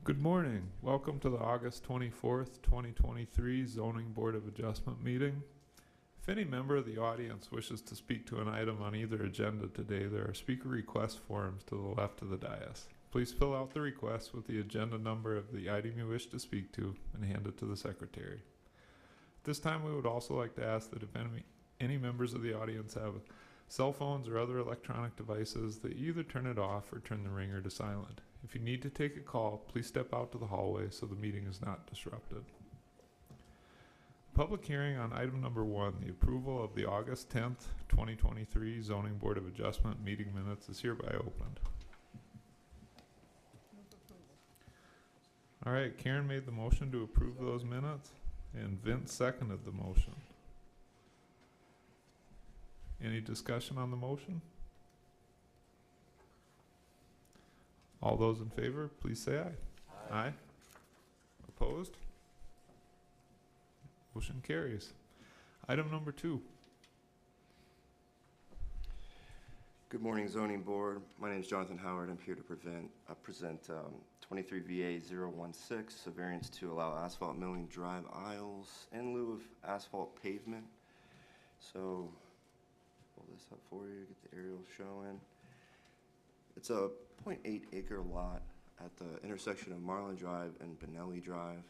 Good morning. Welcome to the August 24th, 2023 Zoning Board of Adjustment meeting. If any member of the audience wishes to speak to an item on either agenda today, there are speaker request forms to the left of the dais. Please fill out the request with the agenda number of the item you wish to speak to and hand it to the secretary. This time we would also like to ask that if any members of the audience have cell phones or other electronic devices, that you either turn it off or turn the ringer to silent. If you need to take a call, please step out to the hallway so the meeting is not disrupted. Public hearing on item number 1, the approval of the August 10th, 2023 Zoning Board of Adjustment meeting minutes is hereby opened. All right, Karen made the motion to approve those minutes, and Vince seconded the motion. Any discussion on the motion? All those in favor, please say aye. Aye. Opposed? Motion carries. Item number 2. Good morning, Zoning Board. My name is Jonathan Howard. I'm here to present 23 VA 016, a variance to allow asphalt milling drive aisles in lieu of asphalt pavement. So, pull this up for you, get the aerial showing. It's a 0.8 acre lot at the intersection of Marlin Drive and Benelli Drive.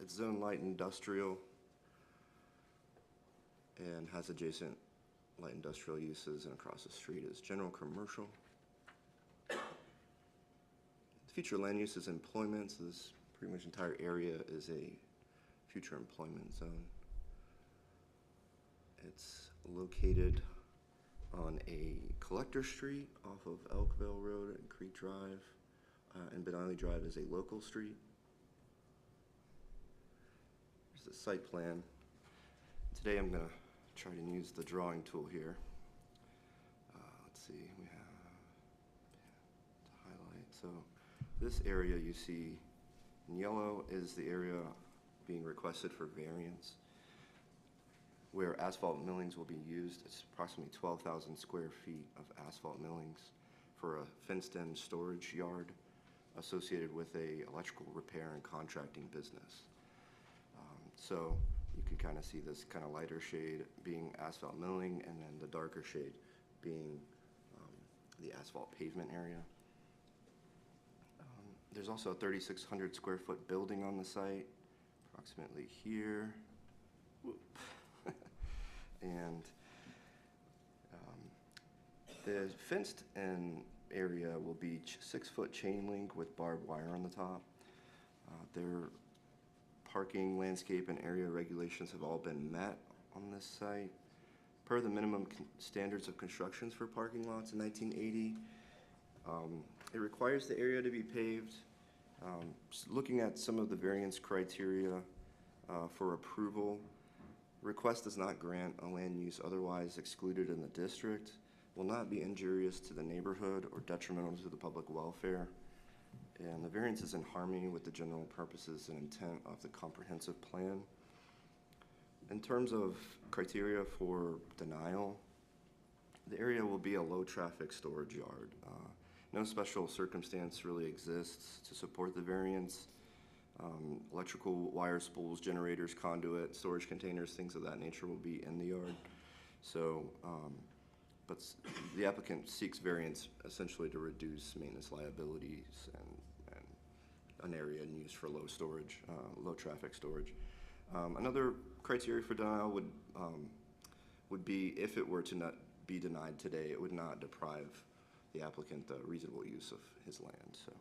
It's zone light industrial and has adjacent light industrial uses, and across the street is general commercial. The future land use is employment, so this pretty much entire area is a future employment zone. It's located on a collector street off of Elkville Road and Creek Drive, and Benelli Drive is a local street. Here's the site plan. Today I'm going to try to use the drawing tool here. Let's see, we have to highlight. So this area you see in yellow is the area being requested for variance, where asphalt millings will be used. It's approximately 12,000 square feet of asphalt millings for a fenced-in storage yard associated with a electrical repair and contracting business. So you can kind of see this kind of lighter shade being asphalt milling, and then the darker shade being the asphalt pavement area. There's also a 3,600 square foot building on the site, approximately here. And the fenced-in area will be 6-foot chain link with barbed wire on the top. Their parking, landscape, and area regulations have all been met on this site. Per the minimum standards of constructions for parking lots in 1980, it requires the area to be paved. Looking at some of the variance criteria for approval, request does not grant a land use otherwise excluded in the district, will not be injurious to the neighborhood or detrimental to the public welfare, and the variance is in harmony with the general purposes and intent of the comprehensive plan. In terms of criteria for denial, the area will be a low traffic storage yard. No special circumstance really exists to support the variance. Electrical wire spools, generators, conduit, storage containers, things of that nature will be in the yard. So, but the applicant seeks variance essentially to reduce maintenance liabilities and an area in use for low storage, low traffic storage. Another criteria for denial would be if it were to not be denied today, it would not deprive the applicant the reasonable use of his land. So,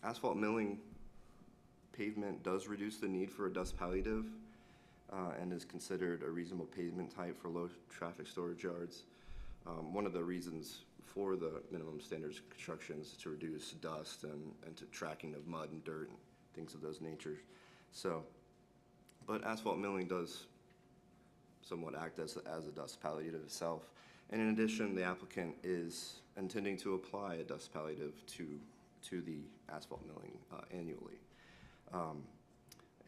asphalt milling pavement does reduce the need for a dust palliative and is considered a reasonable pavement type for low traffic storage yards. One of the reasons for the minimum standards of construction is to reduce dust and to tracking of mud and dirt and things of those natures. So, but asphalt milling does somewhat act as a dust palliative itself. And in addition, the applicant is intending to apply a dust palliative to the asphalt milling annually.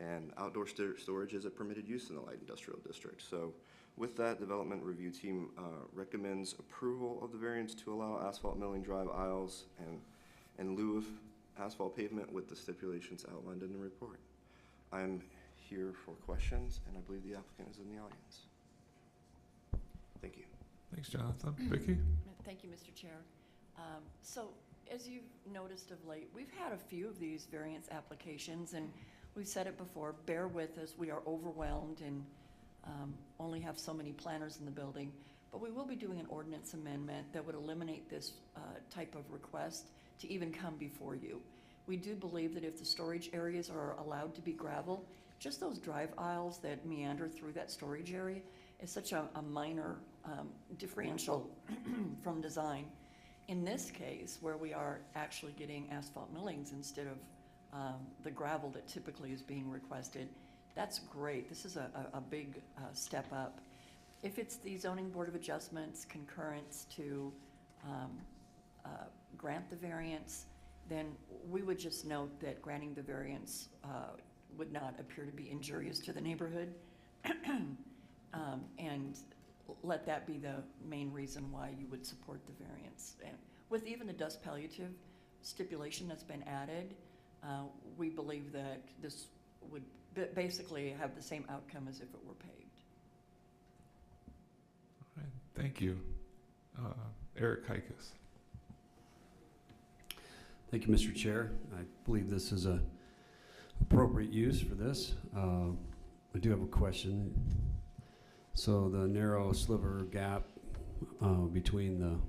And outdoor storage is a permitted use in the light industrial district. So With that, Development Review Team recommends approval of the variance to allow asphalt milling drive aisles and in lieu of asphalt pavement with the stipulations outlined in the report. I'm here for questions, and I believe the applicant is in the audience. Thank you. Thanks, Jonathan. Vicky? Thank you, Mr. Chair. So, as you've noticed of late, we've had a few of these variance applications, and we've said it before, bear with us, we are overwhelmed and only have so many planners in the building, but we will be doing an ordinance amendment that would eliminate this type of request to even come before you. We do believe that if the storage areas are allowed to be gravel, just those drive aisles that meander through that storage area is such a minor differential from design. In this case, where we are actually getting asphalt millings instead of the gravel that typically is being requested, that's great. This is a big step up. If it's the Zoning Board of Adjustments concurrence to grant the variance, then we would just note that granting the variance would not appear to be injurious to the neighborhood, and let that be the main reason why you would support the variance. And with even the dust palliative stipulation that's been added, we believe that this would basically have the same outcome as if it were paved. All right, thank you. Eric Hikas. Thank you, Mr. Chair. I believe this is a appropriate use for this. I do have a question. So the narrow sliver gap between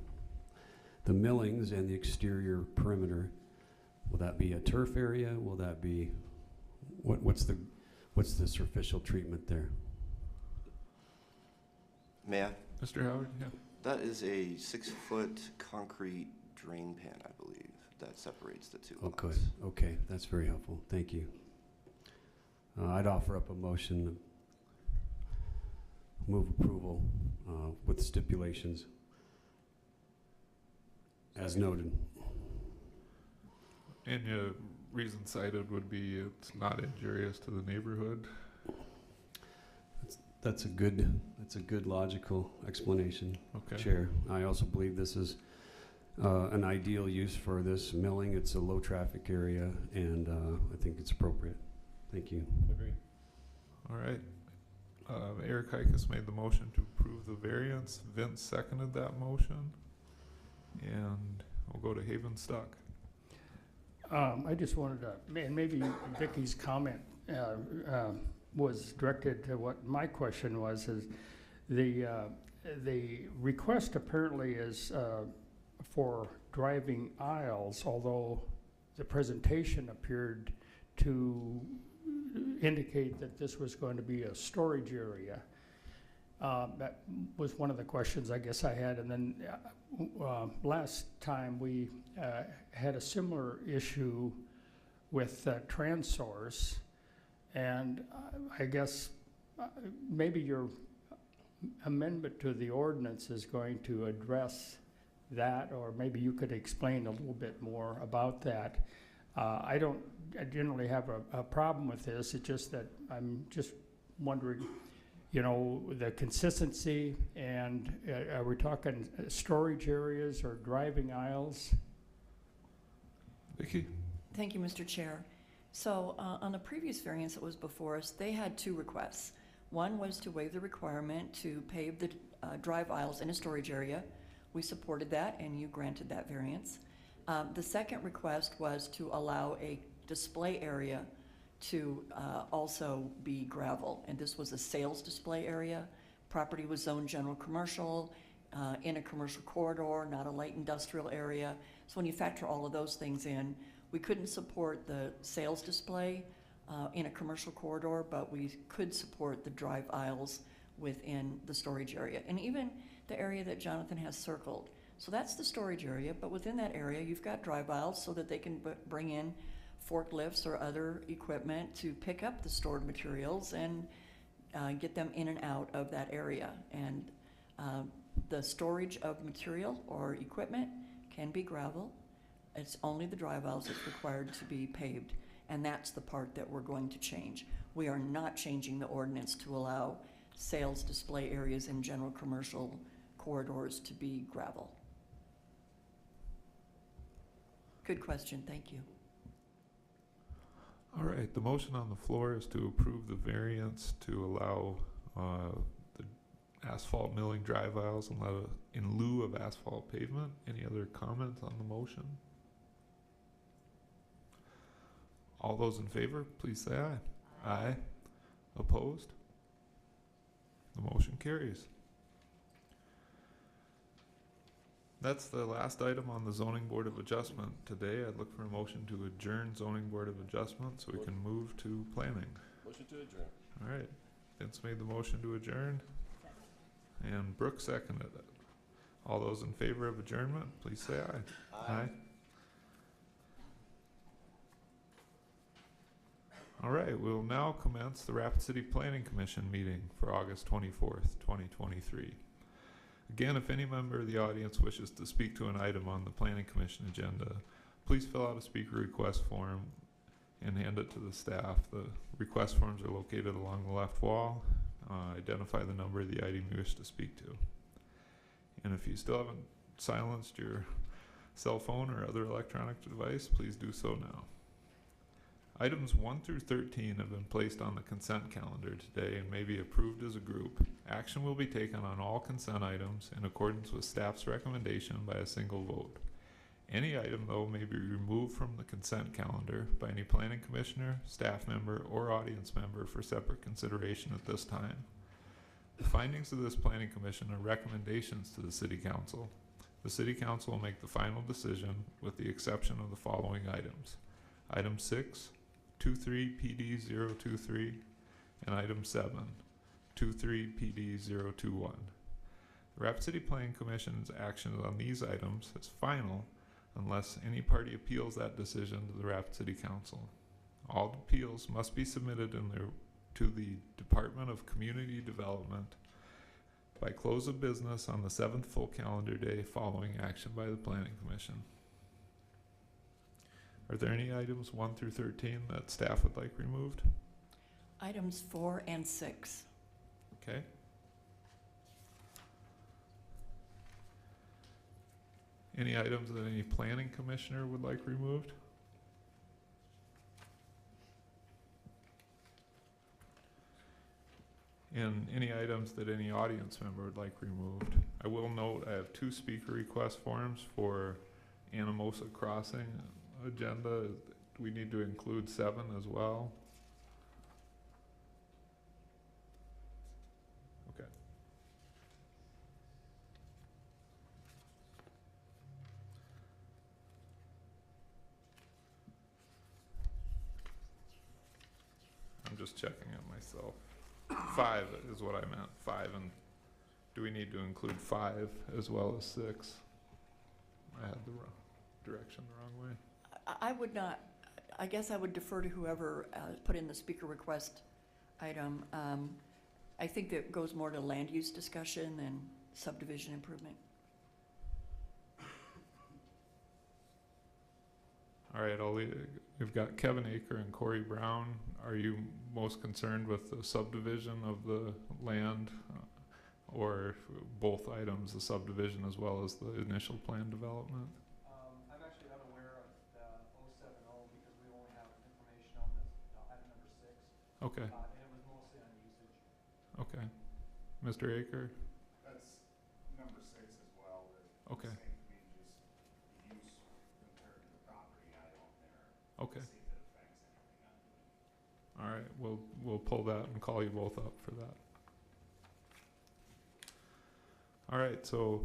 the millings and the exterior perimeter, will that be a turf area? Will that be, what's the superficial treatment there? May I? Mr. Howard? Yeah. That is a 6-foot concrete drain pan, I believe, that separates the two lots. Okay, okay, that's very helpful. Thank you. I'd offer up a motion to move approval with stipulations as noted. And your reason cited would be it's not injurious to the neighborhood. That's a good logical explanation, Okay. Chair. I also believe this is an ideal use for this milling. It's a low traffic area, and I think it's appropriate. Thank you. Agree. All right. Eric Hikas made the motion to approve the variance. Vince seconded that motion. And we'll go to Haven Stock. I just wanted to, and maybe Vicky's comment was directed to what my question was, is the request apparently is for driving aisles, although the presentation appeared to indicate that this was going to be a storage area. That was one of the questions I guess I had. And then last time we had a similar issue with TransSource, and I guess maybe your amendment to the ordinance is going to address that, or maybe you could explain a little bit more about that. I generally have a problem with this. It's just that I'm just wondering, you know, the consistency, and are we talking storage areas or driving aisles? Vicky? Thank you, Mr. Chair. So on the previous variance that was before us, they had two requests. One was to waive the requirement to pave the drive aisles in a storage area. We supported that, and you granted that variance. The second request was to allow a display area to also be gravel, and this was a sales display area. Property was zoned general commercial, in a commercial corridor, not a light industrial area. So when you factor all of those things in, we couldn't support the sales display in a commercial corridor, but we could support the drive aisles within the storage area, and even the area that Jonathan has circled. So that's the storage area, but within that area you've got drive aisles so that they can bring in forklifts or other equipment to pick up the stored materials and get them in and out of that area. And the storage of material or equipment can be gravel. It's only the drive aisles that's required to be paved, and that's the part that we're going to change. We are not changing the ordinance to allow sales display areas and general commercial corridors to be gravel. Good question, thank you. All right, the motion on the floor is to approve the variance to allow the asphalt milling drive aisles in lieu of asphalt pavement. Any other comments on the motion? All those in favor, please say aye. Aye. Opposed? The motion carries. That's the last item on the zoning board of adjustment today. I'd look for a motion to adjourn zoning board of adjustment so we can move to planning. Motion to adjourn. All right, Vince made the motion to adjourn, and Brooke seconded it. All those in favor of adjournment, please say aye. Aye. All right, we'll now commence the Rapid City Planning Commission meeting for August 24th, 2023. Again, if any member of the audience wishes to speak to an item on the Planning Commission agenda, please fill out a speaker request form and hand it to the staff. The request forms are located along the left wall. Identify the number of the item you wish to speak to. And if you still haven't silenced your cell phone or other electronic device, please do so now. Items 1 through 13 have been placed on the consent calendar today and may be approved as a group. Action will be taken on all consent items in accordance with staff's recommendation by a single vote. Any item, though, may be removed from the consent calendar by any planning commissioner, staff member, or audience member for separate consideration at this time. The findings of this planning commission are recommendations to the city council. The city council will make the final decision with the exception of the following items. Item 6, 23PD023, and item 7, 23PD021. The Rapid City Planning Commission's action on these items is final unless any party appeals that decision to the Rapid City Council. All appeals must be submitted to the Department of Community Development by close of business on the 7th full calendar day following action by the Planning Commission. Are there any items 1 through 13 that staff would like removed? Items 4 and 6. Okay. Any items that any planning commissioner would like removed? And any items that any audience member would like removed? I will note I have 2 speaker request forms for Anamosa Crossing agenda. We need to include 7 as well. Okay. I'm just checking it myself. 5 is what I meant, 5, and do we need to include 5 as well as 6? I had the direction the wrong way. I would not, I guess I would defer to whoever put in the speaker request item. I think that goes more to land use discussion and subdivision improvement. All right, we've got Kevin Aker and Corey Brown. Are you most concerned with the subdivision of the land or both items, the subdivision as well as the initial plan development? I'm actually unaware of the 070 because we only have information on the item number 6. Okay, And it was mostly on usage. okay. Mr. Aker? That's number 6 as well. Okay. Same to me, just use compared to the property I own there. Okay. See if it affects anything I'm doing. All right, we'll pull that and call you both up for that. All right, so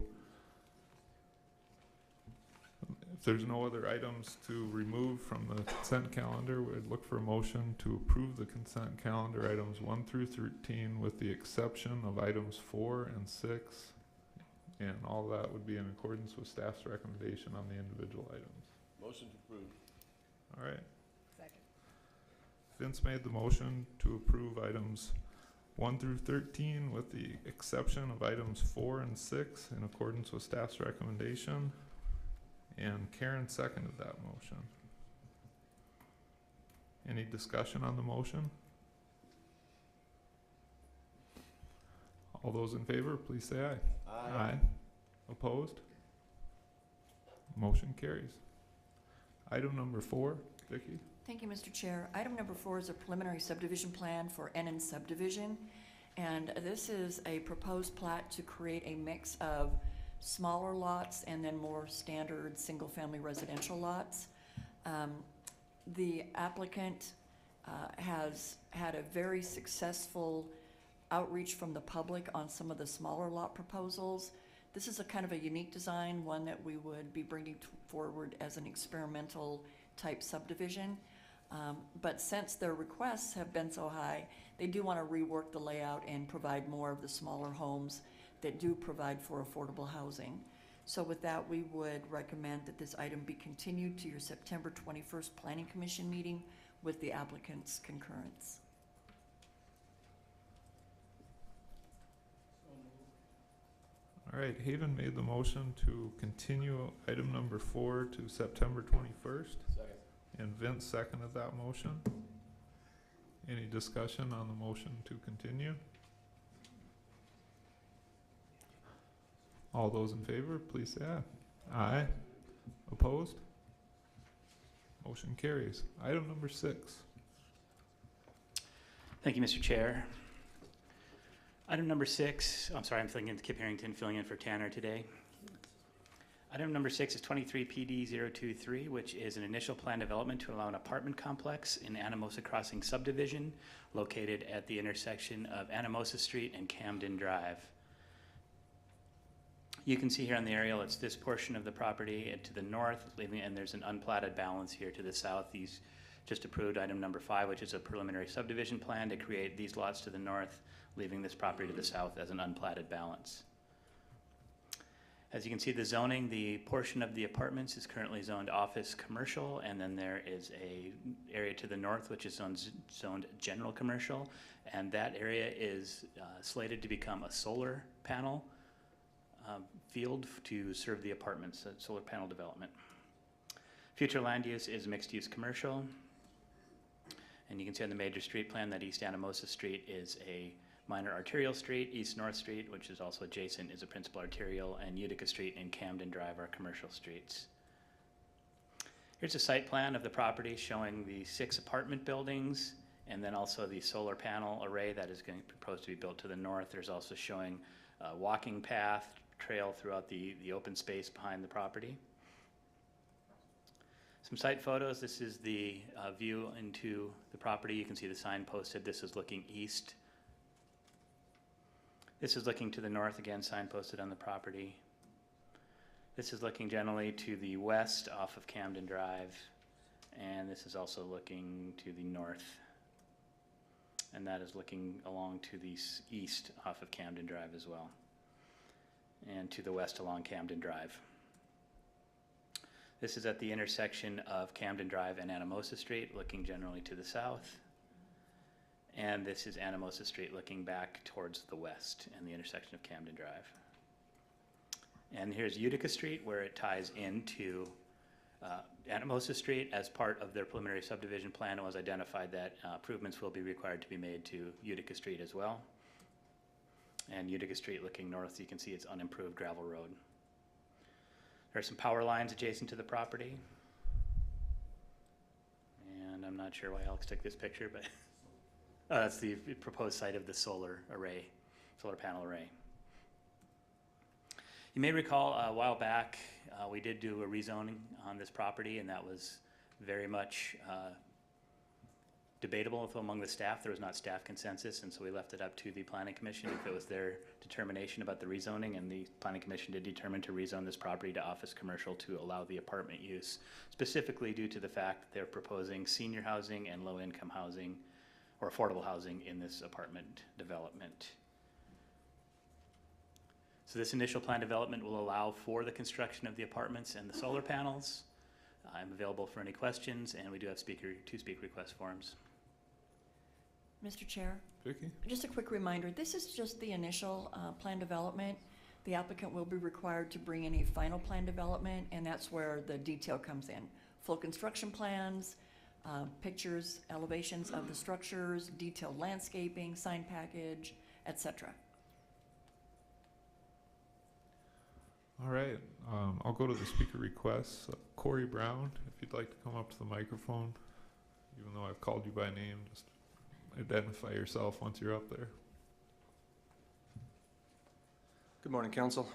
if there's no other items to remove from the consent calendar, we'd look for a motion to approve the consent calendar items 1 through 13 with the exception of items 4 and 6. And all that would be in accordance with staff's recommendation on the individual items. Motion to approve. All right. Second. Vince made the motion to approve items 1 through 13 with the exception of items 4 and 6 in accordance with staff's recommendation. And Karen seconded that motion. Any discussion on the motion? All those in favor, please say aye. Aye. Opposed? Motion carries. Item number 4, Vicky. Thank you, Mr. Chair. Item number 4 is a preliminary subdivision plan for Ennin subdivision. And this is a proposed plat to create a mix of smaller lots and then more standard single-family residential lots. The applicant has had a very successful outreach from the public on some of the smaller lot proposals. This is a kind of a unique design, one that we would be bringing forward as an experimental type subdivision. But since their requests have been so high, they do want to rework the layout and provide more of the smaller homes that do provide for affordable housing. So with that, we would recommend that this item be continued to your September 21st Planning Commission meeting with the applicant's concurrence. All right, Haven made the motion to continue item number 4 to September 21st, Second. and Vince seconded that motion. Any discussion on the motion to continue? All those in favor, please say aye. Aye. Opposed? Motion carries. Item number 6. Thank you, Mr. Chair. Item number 6, I'm sorry, I'm filling in Kip Harrington, filling in for Tanner today. Item number 6 is 23 PD 023, which is an initial plan development to allow an apartment complex in Anamosa Crossing subdivision located at the intersection of Anamosa Street and Camden Drive. You can see here on the aerial, it's this portion of the property to the north, and there's an unplatted balance here to the south. These just approved item number 5, which is a preliminary subdivision plan to create these lots to the north, leaving this property to the south as an unplatted balance. As you can see, the zoning, the portion of the apartments is currently zoned office commercial, and then there is a area to the north which is zoned general commercial, and that area is slated to become a solar panel field to serve the apartments, solar panel development. Future land use is mixed use commercial, and you can see on the major street plan that East Anamosa Street is a minor arterial street. East North Street, which is also adjacent, is a principal arterial, and Utica Street and Camden Drive are commercial streets. Here's a site plan of the property showing the 6 apartment buildings and then also the solar panel array that is going to propose to be built to the north. There's also showing a walking path trail throughout the open space behind the property. Some site photos. This is the view into the property. You can see the sign posted. This is looking east. This is looking to the north, again, sign posted on the property. This is looking generally to the west off of Camden Drive, and this is also looking to the north. And that is looking along to the east off of Camden Drive as well, and to the west along Camden Drive. This is at the intersection of Camden Drive and Anamosa Street, looking generally to the south. And this is Anamosa Street looking back towards the west and the intersection of Camden Drive. And here's Utica Street, where it ties into Anamosa Street. As part of their preliminary subdivision plan, it was identified that improvements will be required to be made to Utica Street as well. And Utica Street looking north, you can see it's unimproved gravel road. There are some power lines adjacent to the property. And I'm not sure why Alex took this picture, but that's the proposed site of the solar panel array. You may recall a while back, we did do a rezoning on this property, and that was very much debatable among the staff. There was not staff consensus, and so we left it up to the Planning Commission if it was their determination about the rezoning, and the Planning Commission did determine to rezone this property to office commercial to allow the apartment use, specifically due to the fact that they're proposing senior housing and low-income housing or affordable housing in this apartment development. So this initial plan development will allow for the construction of the apartments and the solar panels. I'm available for any questions, and we do have two speaker request forms. Mr. Chair, Vicky? just a quick reminder, this is just the initial plan development. The applicant will be required to bring in a final plan development, and that's where the detail comes in. Full construction plans, pictures, elevations of the structures, detailed landscaping, sign package, etc. All right, I'll go to the speaker requests. Corey Brown, if you'd like to come up to the microphone, even though I've called you by name, just identify yourself once you're up there. Good morning, council.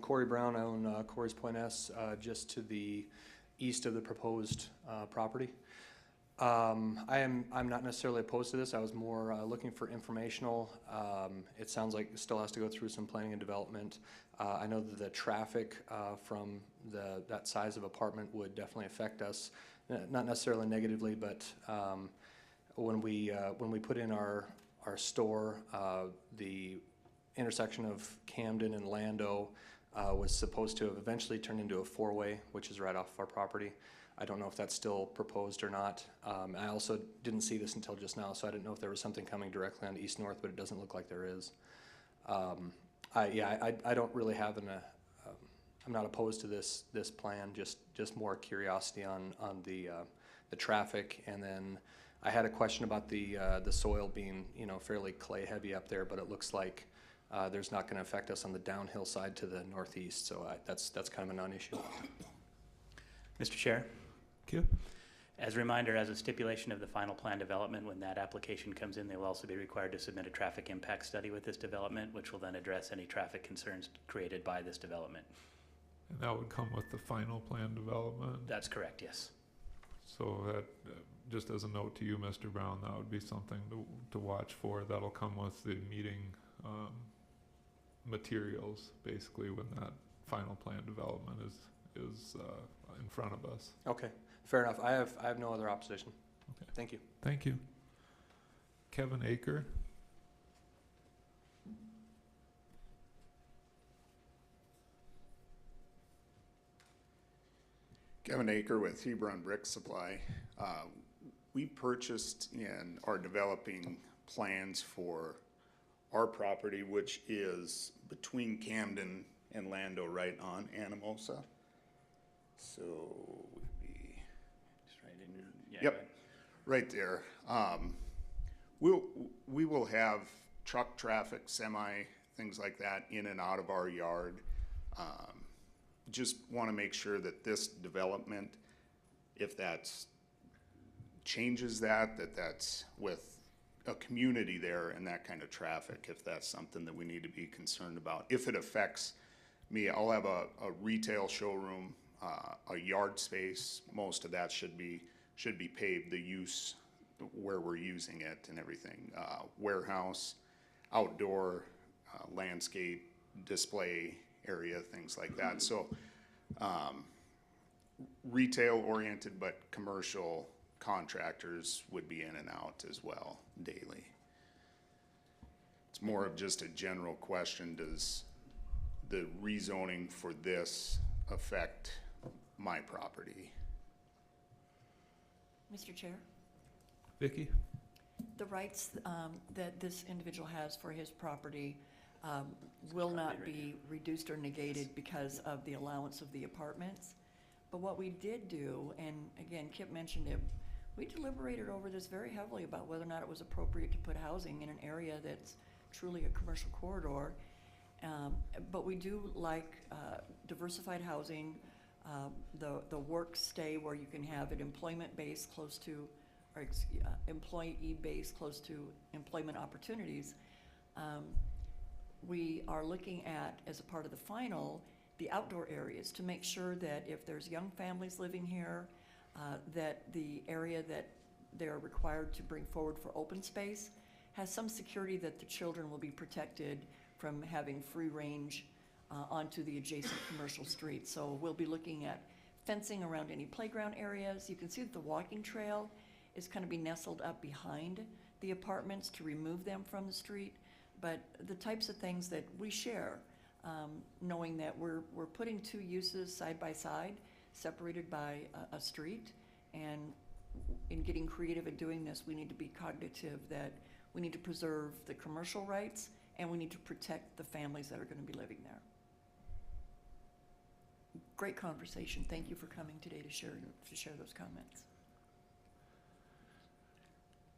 Corey Brown. I own Corey's Point S, just to the east of the proposed property. I'm not necessarily opposed to this. I was more looking for informational. It sounds like it still has to go through some planning and development. I know that the traffic from that size of apartment would definitely affect us, not necessarily negatively, but when we put in our store, the intersection of Camden and Lando was supposed to have eventually turned into a four-way, which is right off our property. I don't know if that's still proposed or not. I also didn't see this until just now, so I didn't know if there was something coming directly on east-north, but it doesn't look like there is. I don't really have I'm not opposed to this plan, just more curiosity on the traffic. And then I had a question about the soil being, fairly clay heavy up there, but it looks like there's not gonna affect us on the downhill side to the northeast, so that's kind of a non-issue. Mr. Chair, Kip? as a reminder, as a stipulation of the final plan development, when that application comes in, they will also be required to submit a traffic impact study with this development, which will then address any traffic concerns created by this development. And that would come with the final plan development? That's correct, yes. So that, just as a note to you, Mr. Brown, that would be something to watch for. That'll come with the meeting materials, basically, when that final plan development is in front of us. Okay, fair enough. I have no other opposition. Okay. Thank you. Thank you. Kevin Aker? Kevin Aker with Hebron Brick Supply. We purchased and are developing plans for our property, which is between Camden and Lando, right on Anamosa. So would be Just right in, yeah. Yep. go ahead. right there. We will have truck traffic, semi, things like that in and out of our yard. Just want to make sure that this development, if that's changes that's with a community there and that kind of traffic, if that's something that we need to be concerned about. If it affects me, I'll have a retail showroom, a yard space. Most of that should be paved, the use where we're using it and everything. Warehouse, outdoor, landscape, display area, things like that. So retail oriented, but commercial contractors would be in and out as well daily. It's more of just a general question. Does the rezoning for this affect my property? Mr. Chair, Vicky? the rights that this individual has for his property will not be reduced or negated because of the allowance of the apartments. But what we did do, and again, Kip mentioned it, we deliberated over this very heavily about whether or not it was appropriate to put housing in an area that's truly a commercial corridor. But we do like diversified housing, the work stay where you can have an employment base close to, or employee base close to employment opportunities. We are looking at, as a part of the final, the outdoor areas to make sure that if there's young families living here, that the area that they're required to bring forward for open space has some security that the children will be protected from having free range onto the adjacent commercial streets. So we'll be looking at fencing around any playground areas. You can see that the walking trail is kind of be nestled up behind the apartments to remove them from the street. But the types of things that we share, knowing that we're putting two uses side by side, separated by a street, and in getting creative at doing this, we need to be cognitive that we need to preserve the commercial rights and we need to protect the families that are going to be living there. Great conversation. Thank you for coming today to share those comments.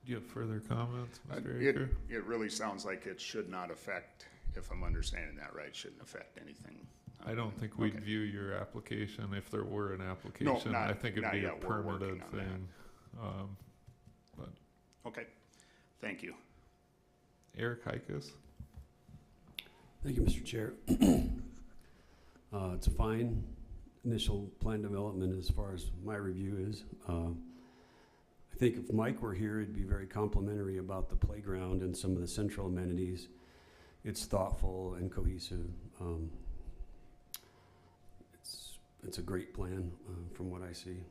Do you have further comments, Mr. Aker? It really sounds like it should not affect, if I'm understanding that right, shouldn't affect anything I don't think we'd Okay. view your application if there were an application. not- I think it'd not be a yet. We're working permitted on that. thing. Okay, thank you. Eric Hikas? Thank you, Mr. Chair. It's a fine initial plan development as far as my review is. I think if Mike were here, he'd be very complimentary about the playground and some of the central amenities. It's thoughtful and cohesive. It's a great plan from what I see.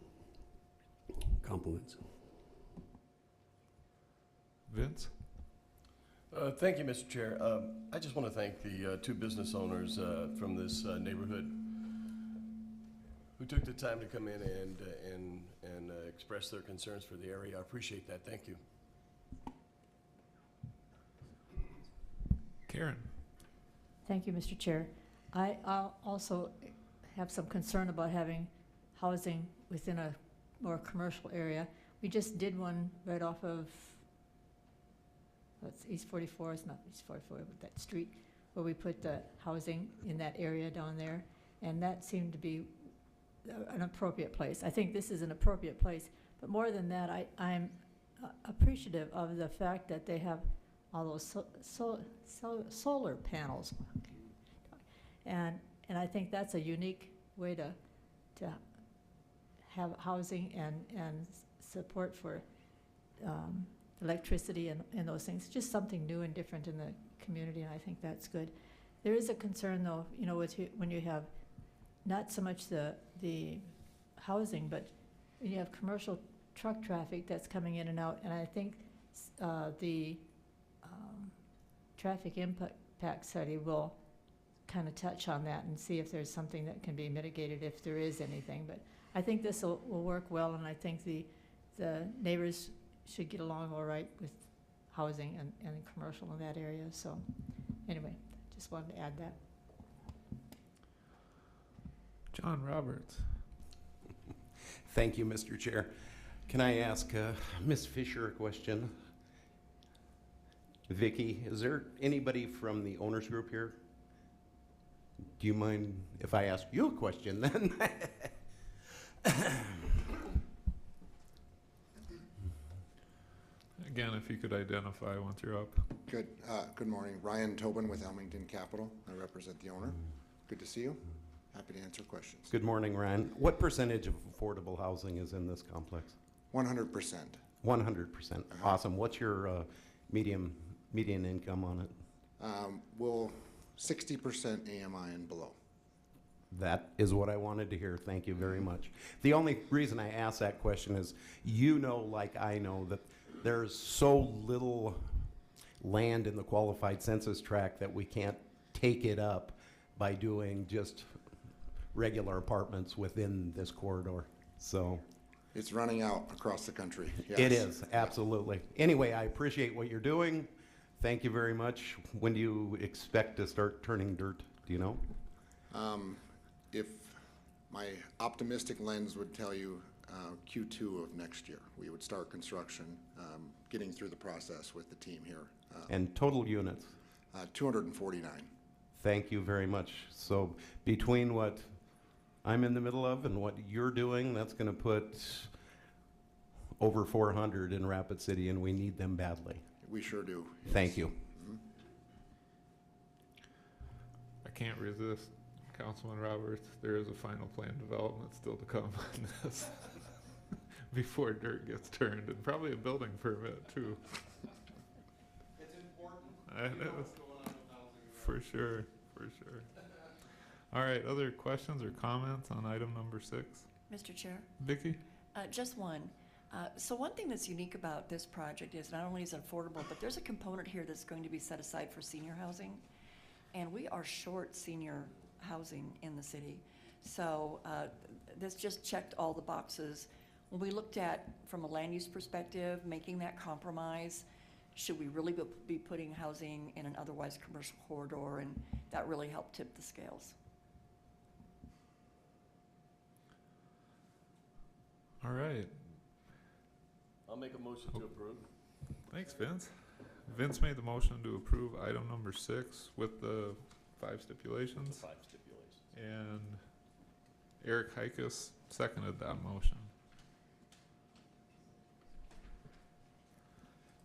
Compliments. Vince? Thank you, Mr. Chair. I just want to thank the two business owners from this neighborhood who took the time to come in and express their concerns for the area. I appreciate that. Thank you. Karen? Thank you, Mr. Chair. I'll also have some concern about having housing within a more commercial area. We just did one right off of, that's East 44, it's not East 44, but that street where we put the housing in that area down there, and that seemed to be an appropriate place. I think this is an appropriate place, but more than that, I'm appreciative of the fact that they have all those solar panels. And I think that's a unique way to have housing and support for electricity and those things. Just something new and different in the community, and I think that's good. There is a concern, though, you know, when you have not so much the housing, but when you have commercial truck traffic that's coming in and out, and I think the traffic impact study will kind of touch on that and see if there's something that can be mitigated, if there is anything. But I think this will work well, and I think the neighbors should get along all right with housing and commercial in that area. So anyway, just wanted to add that. John Roberts? Thank you, Mr. Chair. Can I ask Ms. Fisher a question? Vicki, is there anybody from the owners group here? Do you mind if I ask you a question then? Again, if you could identify once you're up. Good. Good morning. Ryan Tobin with Elmington Capital. I represent the owner. Good to see you. Happy to answer questions. Good morning, Ryan. What percentage of affordable housing is in this complex? 100%. 100%. Awesome. What's your median income on it? Well, 60% AMI and below. That is what I wanted to hear. Thank you very much. The only reason I ask that question is, you know, like I know, that there's so little land in the qualified census tract that we can't take it up by doing just regular apartments within this corridor. So It's running out across the country. Yes. it is, absolutely. Anyway, I appreciate what you're doing. Thank you very much. When do you expect to start turning dirt? Do you know? If my optimistic lens would tell you Q2 of next year, we would start construction, getting through the process with the team here. And total units? 249. Thank you very much. So between what I'm in the middle of and what you're doing, that's going to put over 400 in Rapid City, and we need them badly. We sure do. Yes. Thank you. I can't resist, Councilman Roberts. There is a final plan development still to come on this before dirt gets turned, and probably a building permit too. It's important. It is. For sure, for sure. All right, other questions or comments on item number 6? Mr. Chair? Vicki? Just one. So one thing that's unique about this project is not only is it affordable, but there's a component here that's going to be set aside for senior housing. And we are short senior housing in the city. So this just checked all the boxes. When we looked at, from a land use perspective, making that compromise, should we really be putting housing in an otherwise commercial corridor? And that really helped tip the scales. All right. I'll make a motion to approve. Thanks, Vince. Vince made the motion to approve item number 6 with the 5 stipulations. 5 stipulations. And Eric Heikus seconded that motion.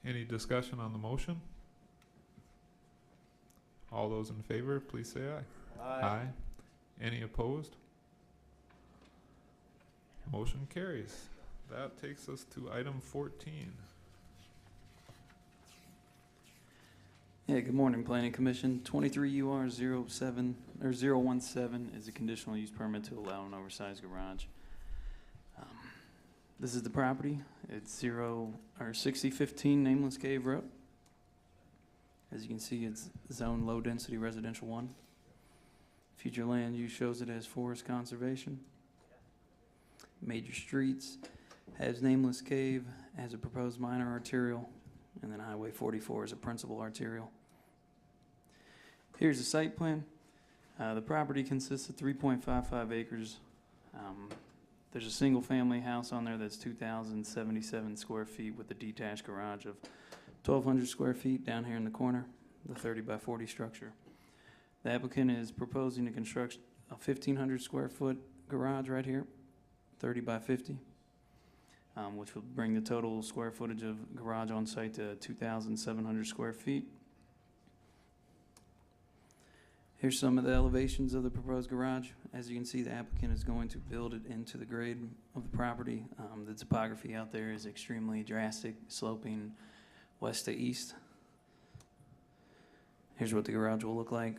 Any discussion on the motion? All those in favor, please say aye. Aye. Any opposed? Motion carries. That takes us to item 14. Yeah, good morning, Planning Commission. 23 UR 07, or 017 is a conditional use permit to allow an oversized garage. This is the property. It's 6015 Nameless Cave Road. As you can see, it's zone low density residential 1. Future land use shows it as forest conservation. Major streets has Nameless Cave as a proposed minor arterial, and then Highway 44 is a principal arterial. Here's the site plan. The property consists of 3.55 acres. There's a single family house on there that's 2,077 square feet with a detached garage of 1,200 square feet down here in the corner, the 30 by 40 structure. The applicant is proposing to construct a 1,500 square foot garage right here, 30 by 50. Which will bring the total square footage of garage on site to 2,700 square feet. Here's some of the elevations of the proposed garage. As you can see, the applicant is going to build it into the grade of the property. The topography out there is extremely drastic, sloping west to east. Here's what the garage will look like.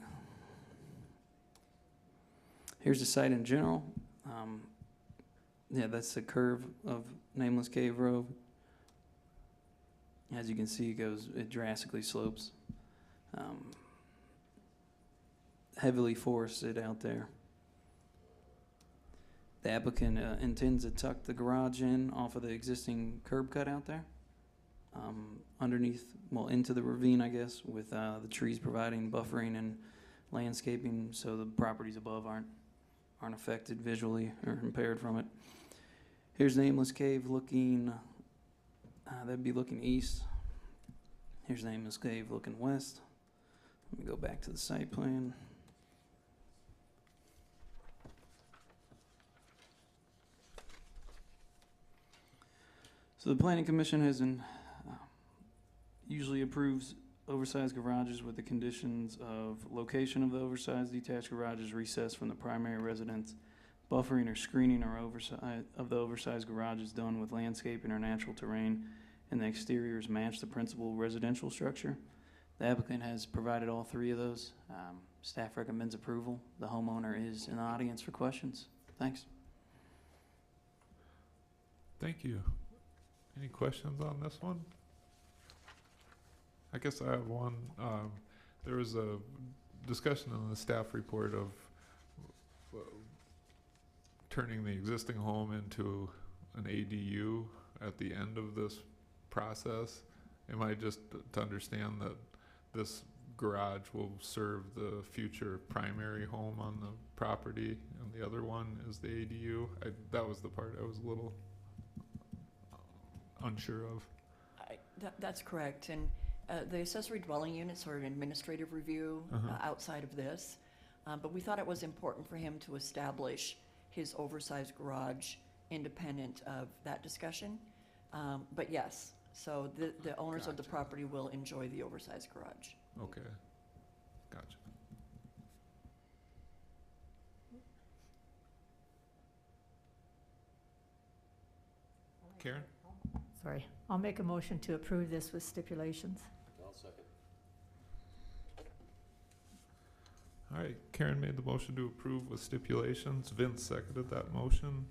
Here's the site in general. Yeah, that's the curve of Nameless Cave Road. As you can see, it drastically slopes. Heavily forested out there. The applicant intends to tuck the garage in off of the existing curb cut out there. Into the ravine, I guess, with the trees providing buffering and landscaping so the properties above aren't affected visually or impaired from it. Here's Nameless Cave looking, that'd be looking east. Here's Nameless Cave looking west. Let me go back to the site plan. So the Planning Commission usually approves oversized garages with the conditions of location of the oversized detached garages recessed from the primary residence. Buffering or screening of the oversized garage is done with landscaping or natural terrain, and the exteriors match the principal residential structure. The applicant has provided all three of those. Staff recommends approval. The homeowner is in the audience for questions. Thanks. Thank you. Any questions on this one? I guess I have one. There was a discussion in the staff report of turning the existing home into an ADU at the end of this process. Am I just to understand that this garage will serve the future primary home on the property and the other one is the ADU? That was the part I was a little unsure of. That's correct. And the accessory dwelling units are an administrative review outside of this. But we thought it was important for him to establish his oversized garage independent of that discussion. But yes, so the owners of the property will enjoy the oversized garage. Okay, gotcha. Karen? Sorry, I'll make a motion to approve this with stipulations. I'll second. All right, Karen made the motion to approve with stipulations. Vince seconded that motion.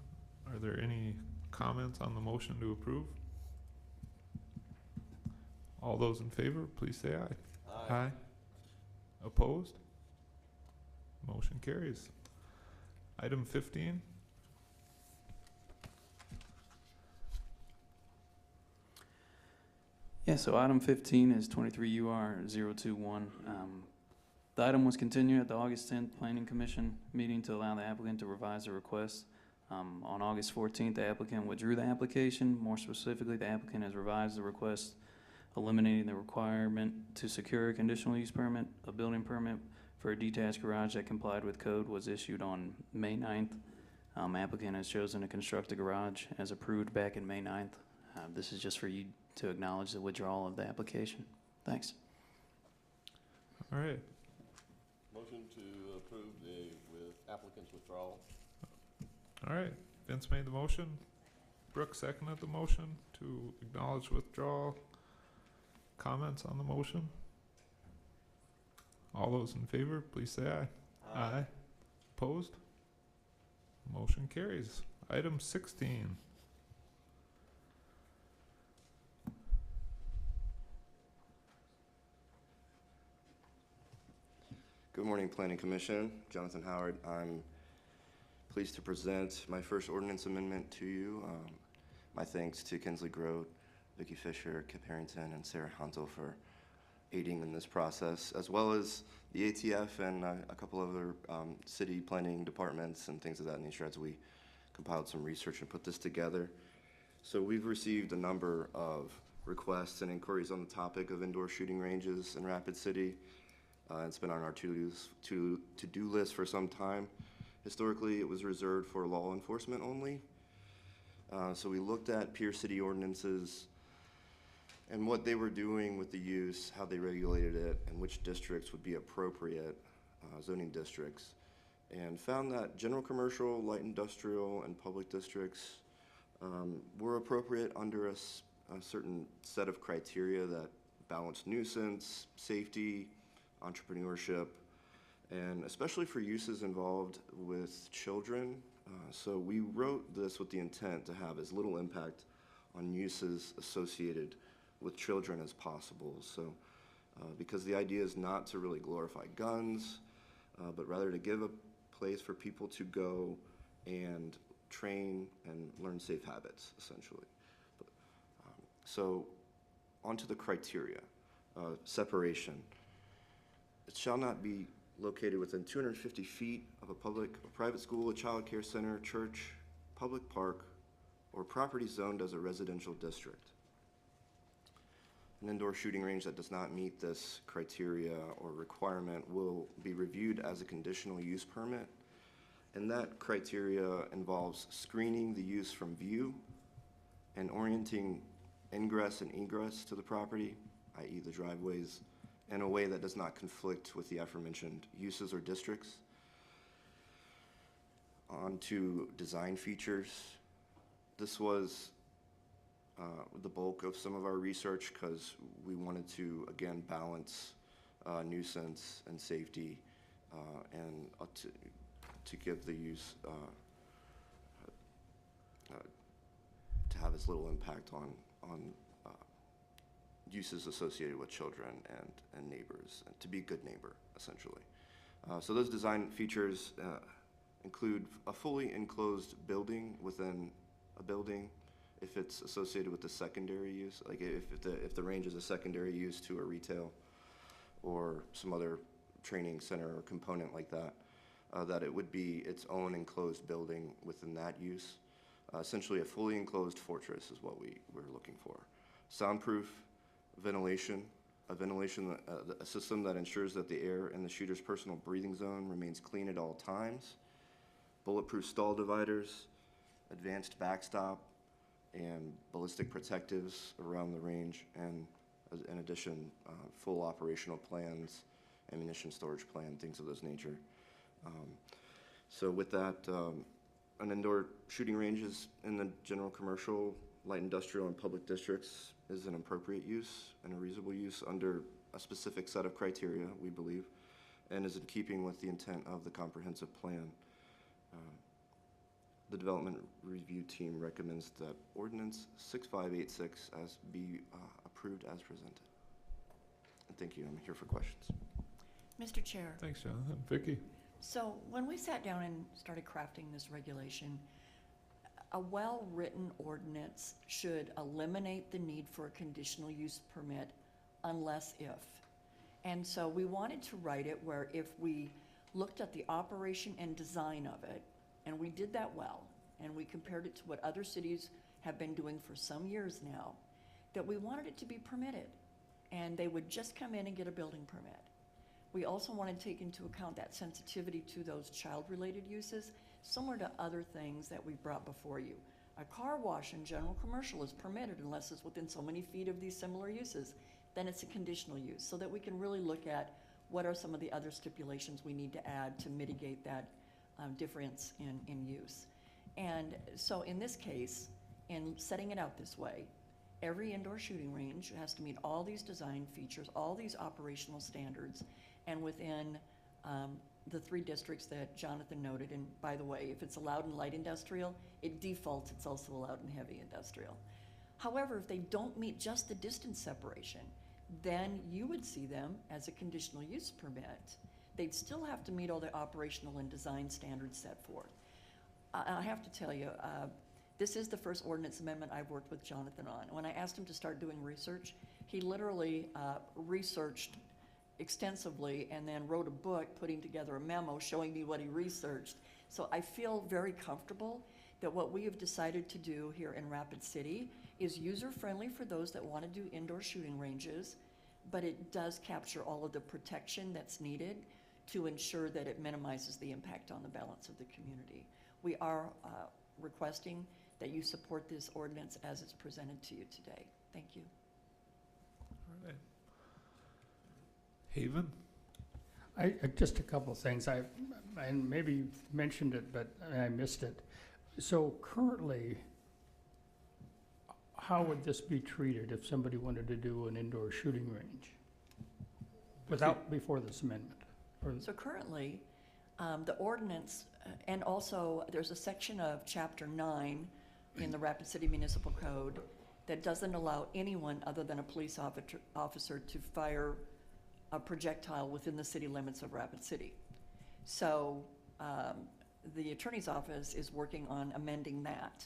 Are there any comments on the motion to approve? All those in favor, please say aye. Aye. Opposed? Motion carries. Item 15. Yeah, so item 15 is 23 UR 021. The item was continued at the August 10th Planning Commission meeting to allow the applicant to revise the request. On August 14th, the applicant withdrew the application. More specifically, the applicant has revised the request, eliminating the requirement to secure a conditional use permit, a building permit for a detached garage that complied with code was issued on May 9th. Applicant has chosen to construct the garage as approved back in May 9th. This is just for you to acknowledge the withdrawal of the application. Thanks. All right. Motion to approve with applicant's withdrawal. All right. Vince made the motion. Brooke seconded the motion to acknowledge withdrawal. Comments on the motion? All those in favor, please say aye. Aye. Opposed? Motion carries. Item 16. Good morning, Planning Commission. Jonathan Howard. I'm pleased to present my first ordinance amendment to you. My thanks to Kinsley Grote, Vicki Fisher, Kip Harrington, and Sarah Huntel for aiding in this process, as well as the ATF and a couple other city planning departments and things of that nature as we compiled some research and put this together. So we've received a number of requests and inquiries on the topic of indoor shooting ranges in Rapid City. It's been on our to-do list for some time. Historically, it was reserved for law enforcement only. So we looked at peer city ordinances and what they were doing with the use, how they regulated it, and which districts would be appropriate zoning districts, and found that general commercial, light industrial, and public districts were appropriate under a certain set of criteria that balanced nuisance, safety, entrepreneurship, and especially for uses involved with children. So we wrote this with the intent to have as little impact on uses associated with children as possible. So because the idea is not to really glorify guns, but rather to give a place for people to go and train and learn safe habits, essentially. So onto the criteria. Separation. It shall not be located within 250 feet of a private school, a child care center, church, public park, or property zoned as a residential district. An indoor shooting range that does not meet this criteria or requirement will be reviewed as a conditional use permit, and that criteria involves screening the use from view and orienting ingress and egress to the property, i.e. the driveways, in a way that does not conflict with the aforementioned uses or districts. On to design features. This was the bulk of some of our research because we wanted to, again, balance nuisance and safety and to give the use to have as little impact on uses associated with children and neighbors, and to be a good neighbor, essentially. So those design features include a fully enclosed building within a building if it's associated with the secondary use, like if the range is a secondary use to a retail or some other training center or component like that, that it would be its own enclosed building within that use. Essentially a fully enclosed fortress is what we're looking for. Soundproof, ventilation, a system that ensures that the air in the shooter's personal breathing zone remains clean at all times, bulletproof stall dividers, advanced backstop, and ballistic protectives around the range, and in addition, full operational plans, ammunition storage plan, things of this nature. So with that, an indoor shooting range is in the general commercial, light industrial, and public districts is an appropriate use and a reasonable use under a specific set of criteria, we believe, and is in keeping with the intent of the comprehensive plan. The development review team recommends that ordinance 6586 be approved as presented. And thank you. I'm here for questions. Mr. Chair. Thanks, Jonathan. Vicki? So when we sat down and started crafting this regulation, a well-written ordinance should eliminate the need for a conditional use permit unless if. And so we wanted to write it where if we looked at the operation and design of it, and we did that well, and we compared it to what other cities have been doing for some years now, that we wanted it to be permitted, and they would just come in and get a building permit. We also want to take into account that sensitivity to those child-related uses, similar to other things that we've brought before you. A car wash in general commercial is permitted unless it's within so many feet of these similar uses. Then it's a conditional use, so that we can really look at what are some of the other stipulations we need to add to mitigate that difference in use. And so in this case, in setting it out this way, every indoor shooting range has to meet all these design features, all these operational standards, and within the 3 districts that Jonathan noted. And by the way, if it's allowed in light industrial, it defaults it's also allowed in heavy industrial. However, if they don't meet just the distance separation, then you would see them as a conditional use permit. They'd still have to meet all the operational and design standards set forth. I have to tell you, this is the first ordinance amendment I've worked with Jonathan on. When I asked him to start doing research, he literally researched extensively and then wrote a book putting together a memo showing me what he researched. So I feel very comfortable that what we have decided to do here in Rapid City is user-friendly for those that want to do indoor shooting ranges, but it does capture all of the protection that's needed to ensure that it minimizes the impact on the balance of the community. We are requesting that you support this ordinance as it's presented to you today. Thank you. All right. Haven? Just a couple of things. And maybe you've mentioned it, but I missed it. So currently, how would this be treated if somebody wanted to do an indoor shooting range before this amendment? So currently, the ordinance, and also there's a section of Chapter 9 in the Rapid City Municipal Code that doesn't allow anyone other than a police officer to fire a projectile within the city limits of Rapid City. So the Attorney's Office is working on amending that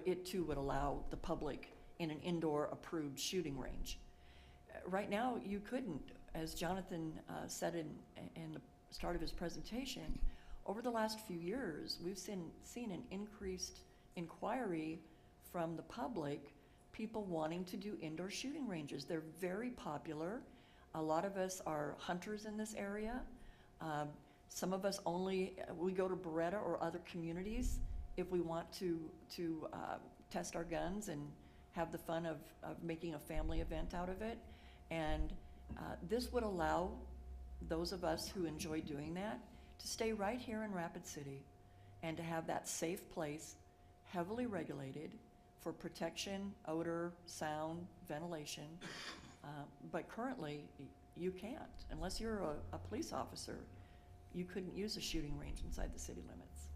it too would allow the public in an indoor approved shooting range. Right now, you couldn't, as Jonathan said in the start of his presentation. Over the last few years, we've seen an increased inquiry from the public, people wanting to do indoor shooting ranges. They're very popular. A lot of us are hunters in this area. Some of us we go to Beretta or other communities if we want to test our guns and have the fun of making a family event out of it. And this would allow those of us who enjoy doing that to stay right here in Rapid City and to have that safe place, heavily regulated for protection, odor, sound, ventilation. But currently, you can't. Unless you're a police officer, you couldn't use a shooting range inside the city limits.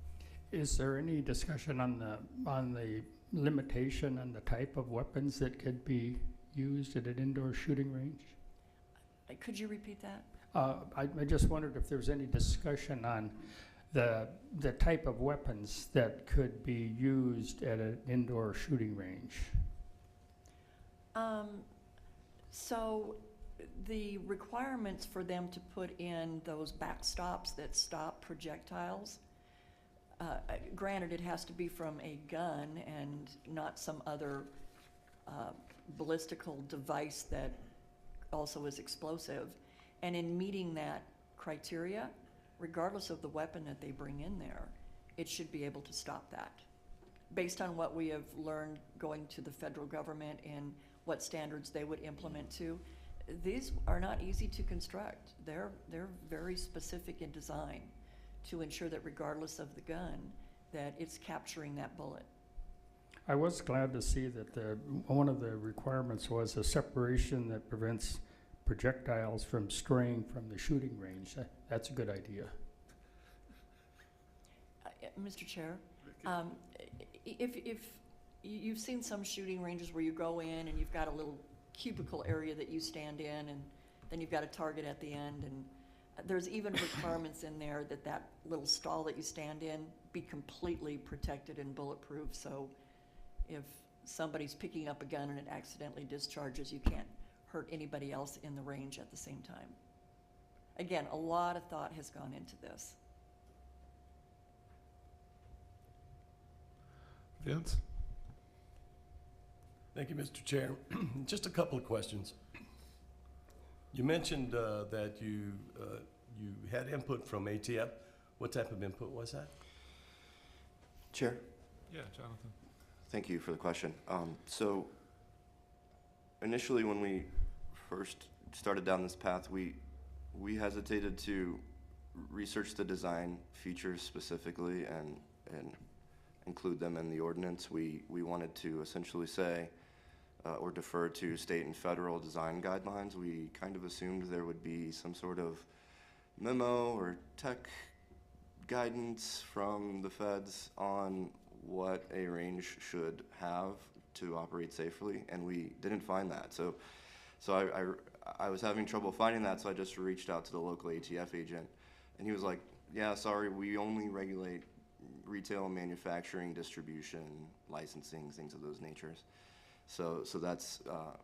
Is there any discussion on the limitation on the type of weapons that could be used at an indoor shooting range? Could you repeat that? I just wondered if there was any discussion on the type of weapons that could be used at an indoor shooting range. So the requirements for them to put in those backstops that stop projectiles, granted it has to be from a gun and not some other ballistical device that also is explosive. And in meeting that criteria, regardless of the weapon that they bring in there, it should be able to stop that. Based on what we have learned going to the federal government and what standards they would implement to, these are not easy to construct. They're very specific in design to ensure that regardless of the gun, that it's capturing that bullet. I was glad to see that one of the requirements was a separation that prevents projectiles from straying from the shooting range. That's a good idea. Mr. Chair, if you've seen some shooting ranges where you go in and you've got a little cubicle area that you stand in, and then you've got a target at the end, and there's even requirements in there that little stall that you stand in be completely protected and bulletproof, so if somebody's picking up a gun and it accidentally discharges, you can't hurt anybody else in the range at the same time. Again, a lot of thought has gone into this. Vince? Thank you, Mr. Chair. Just a couple of questions. You mentioned that you had input from ATF. What type of input was that? Chair? Yeah, Jonathan. Thank you for the question. So initially, when we first started down this path, we hesitated to research the design features specifically and include them in the ordinance. We wanted to essentially say or defer to state and federal design guidelines. We kind of assumed there would be some sort of memo or tech guidance from the feds on what a range should have to operate safely, and we didn't find that. So I was having trouble finding that, so I just reached out to the local ATF agent, and he was like, yeah, sorry, we only regulate retail, manufacturing, distribution, licensing, things of those natures. So that's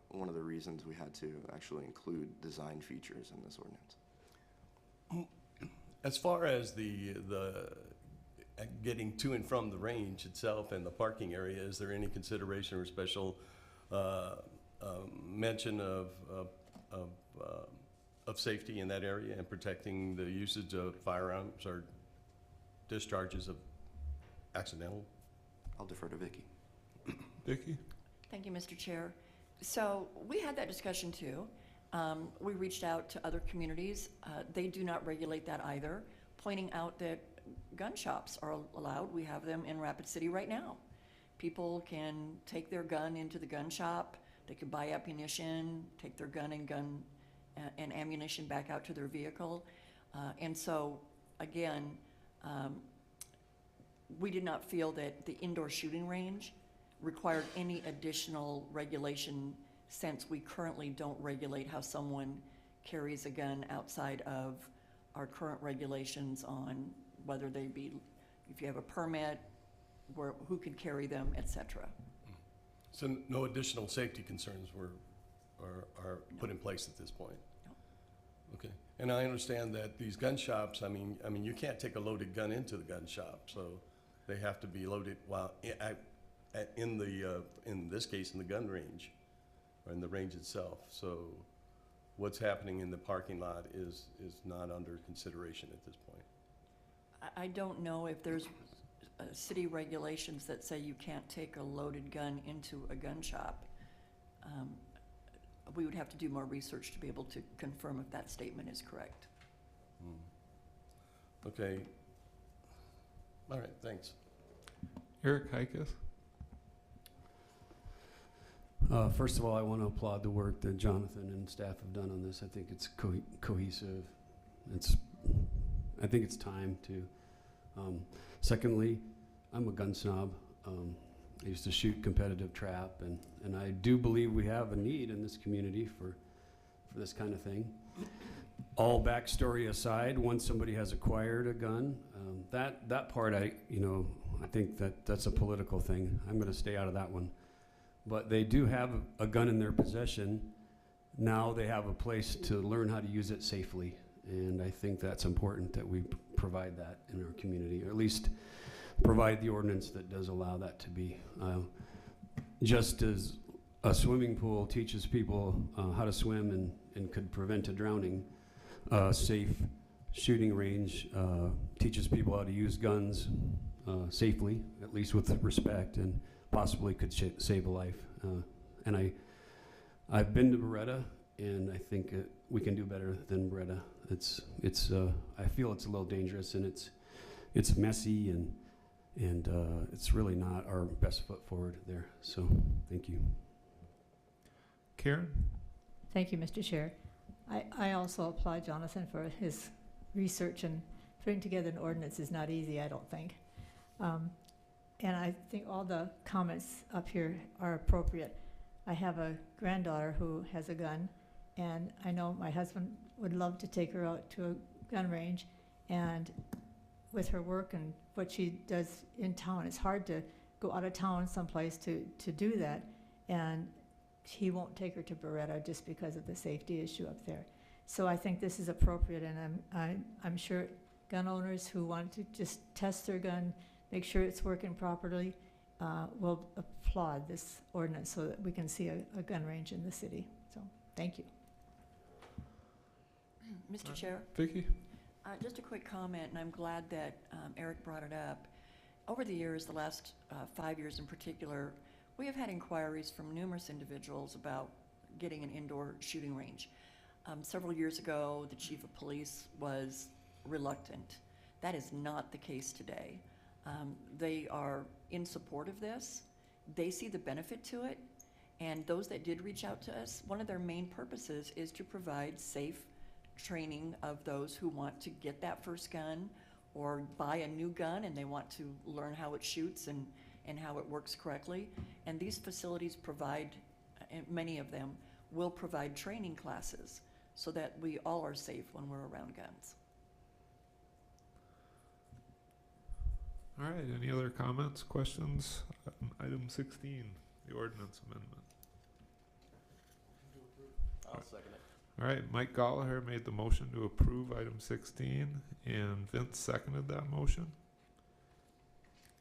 one of the reasons we had to actually include design features in this ordinance. As far as the getting to and from the range itself and the parking area, is there any consideration or special mention of safety in that area and protecting the usage of firearms or discharges of accidental? I'll defer to Vicki. Vicki? Thank you, Mr. Chair. So we had that discussion too. We reached out to other communities. They do not regulate that either, pointing out that gun shops are allowed. We have them in Rapid City right now. People can take their gun into the gun shop. They can buy ammunition, take their gun and ammunition back out to their vehicle. And so, again, we did not feel that the indoor shooting range required any additional regulation, since we currently don't regulate how someone carries a gun outside of our current regulations on whether they be, if you have a permit, who can carry them, et cetera. So no additional safety concerns are put in place at this point? No. Okay. And I understand that these gun shops, I mean, you can't take a loaded gun into the gun shop, so they have to be loaded while in this case, in the gun range, or in the range itself. So what's happening in the parking lot is not under consideration at this point. I don't know if there's city regulations that say you can't take a loaded gun into a gun shop. We would have to do more research to be able to confirm if that statement is correct. Okay. All right, thanks. Eric Heikus? First of all, I want to applaud the work that Jonathan and staff have done on this. I think it's cohesive. I think it's time to. Secondly, I'm a gun snob. I used to shoot competitive trap, and I do believe we have a need in this community for this kind of thing. All backstory aside, once somebody has acquired a gun, that part I think that's a political thing. I'm going to stay out of that one. But they do have a gun in their possession. Now they have a place to learn how to use it safely. And I think that's important that we provide that in our community, or at least provide the ordinance that does allow that to be. Just as a swimming pool teaches people how to swim and could prevent a drowning, safe shooting range teaches people how to use guns safely, at least with respect, and possibly could save a life. And I've been to Beretta, and I think we can do better than Beretta. I feel it's a little dangerous, and it's messy, and it's really not our best foot forward there. So thank you. Karen? Thank you, Mr. Chair. I also applaud Jonathan for his research, and putting together an ordinance is not easy, I don't think. And I think all the comments up here are appropriate. I have a granddaughter who has a gun, and I know my husband would love to take her out to a gun range, and with her work and what she does in town, it's hard to go out of town someplace to do that, and he won't take her to Beretta just because of the safety issue up there. So I think this is appropriate, and I'm sure gun owners who want to just test their gun, make sure it's working properly, will applaud this ordinance so that we can see a gun range in the city. So, thank you. Mr. Chair, Vicky? just a quick comment, and I'm glad that Eric brought it up. Over the years, the last 5 years in particular, we have had inquiries from numerous individuals about getting an indoor shooting range. Several years ago, the chief of police was reluctant. That is not the case today. They are in support of this. They see the benefit to it. And those that did reach out to us, one of their main purposes is to provide safe training of those who want to get that first gun or buy a new gun and they want to learn how it shoots and how it works correctly. And these facilities provide, and many of them will provide training classes so that we all are safe when we're around guns. All right, any other comments, questions? Item 16, the ordinance amendment. I'll second it. All right, Mike Gallaher made the motion to approve item 16, and Vince seconded that motion.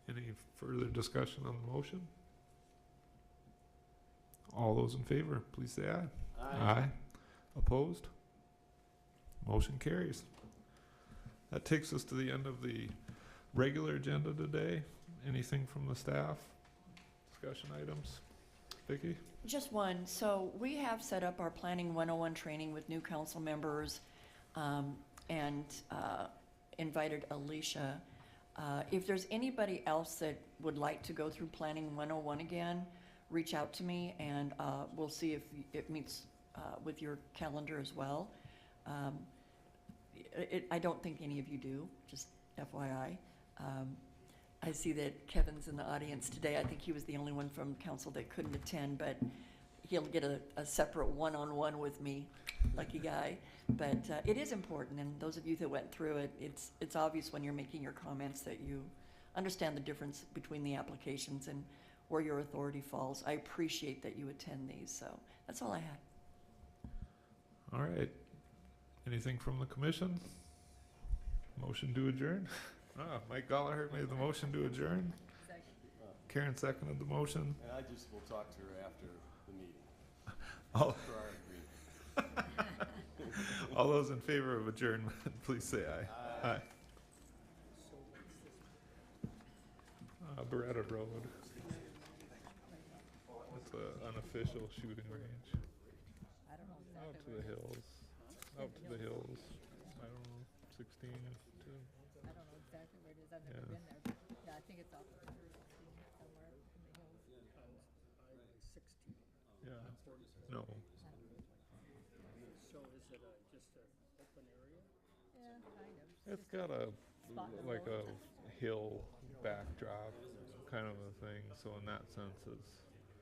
Any further discussion on the motion? All those in favor, please say aye. Aye. Opposed? Motion carries. That takes us to the end of the regular agenda today. Anything from the staff? Discussion items? Vicki? Just one. So we have set up our Planning 101 training with new council members and invited Alicia. If there's anybody else that would like to go through Planning 101 again, reach out to me and we'll see if it meets with your calendar as well. I don't think any of you do, just FYI. I see that Kevin's in the audience today. I think he was the only one from council that couldn't attend, but he'll get a separate one-on-one with me, lucky guy. But it is important, and those of you that went through it, it's obvious when you're making your comments that you understand the difference between the applications and where your authority falls. I appreciate that you attend these, so that's all I had. All right. Anything from the commission? Motion to adjourn? Mike Gallaher made the motion to adjourn. Karen seconded the motion. And I just will talk to her after the meeting. All, For our agreement. all those in favor of adjournment, please say aye. Aye. Beretta Road. It's an unofficial shooting range. I don't know Out exactly to where the it is. hills. Out to the hills. I don't know, 16 to, I don't know exactly where it is. I've Yeah. never been there. But yeah, I think it's off of somewhere in the hills. yeah, no. So is it just an open area? Yeah, kind of. It's got a, Spot in the like a road. hill backdrop kind of a thing, so in that sense it's